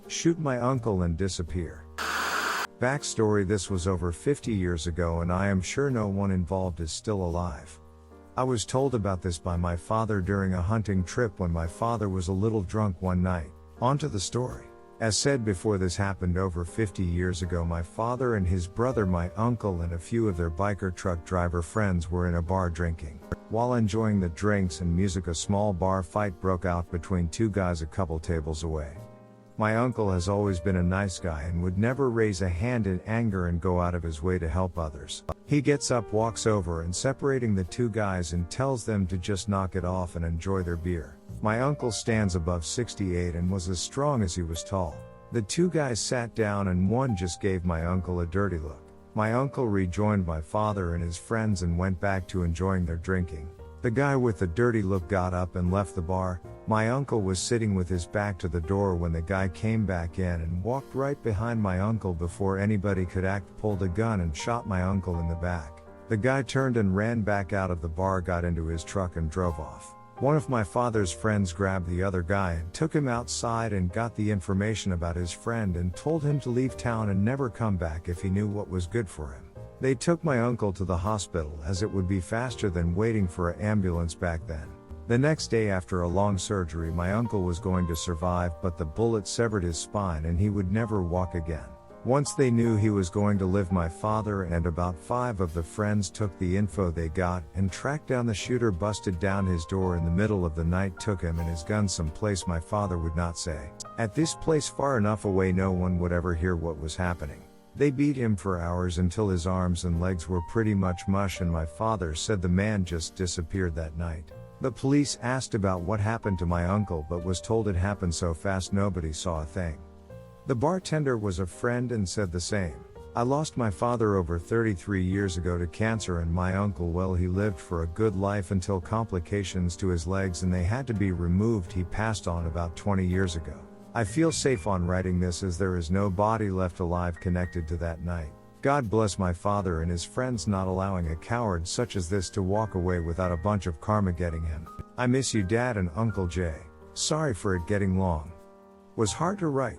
shoot my uncle and disappear. Backstory: this was over 50 years ago and I am sure no one involved is still alive. I was told about this by my father during a hunting trip when my father was a little drunk one night. On to the story. As said before, this happened over 50 years ago. My father and his brother, my uncle, and a few of their biker truck driver friends were in a bar drinking. While enjoying the drinks and music, a small bar fight broke out between two guys a couple tables away. My uncle has always been a nice guy and would never raise a hand in anger and go out of his way to help others. He gets up, walks over and separating the two guys and tells them to just knock it off and enjoy their beer. My uncle stands above 68 and was as strong as he was tall. The two guys sat down and one just gave my uncle a dirty look. My uncle rejoined my father and his friends and went back to enjoying their drinking. The guy with the dirty look got up and left the bar. My uncle was sitting with his back to the door when the guy came back in and walked right behind my uncle. Before anybody could act, pulled a gun and shot my uncle in the back. The guy turned and ran back out of the bar, got into his truck and drove off. One of my father's friends grabbed the other guy and took him outside and got the information about his friend and told him to leave town and never come back if he knew what was good for him. They took my uncle to the hospital as it would be faster than waiting for an ambulance back then. The next day after a long surgery, my uncle was going to survive, but the bullet severed his spine and he would never walk again. Once they knew he was going to live, my father and about 5 of the friends took the info they got and tracked down the shooter, busted down his door in the middle of the night, took him and his gun someplace my father would not say. At this place far enough away no one would ever hear what was happening. They beat him for hours until his arms and legs were pretty much mush, and my father said the man just disappeared that night. The police asked about what happened to my uncle but was told it happened so fast nobody saw a thing. The bartender was a friend and said the same. I lost my father over 33 years ago to cancer, and my uncle, well, he lived for a good life until complications to his legs and they had to be removed. He passed on about 20 years ago. I feel safe on writing this as there is no body left alive connected to that night. God bless my father and his friends, not allowing a coward such as this to walk away without a bunch of karma getting him. I miss you, Dad and Uncle Jay. Sorry for it getting long. Was hard to write.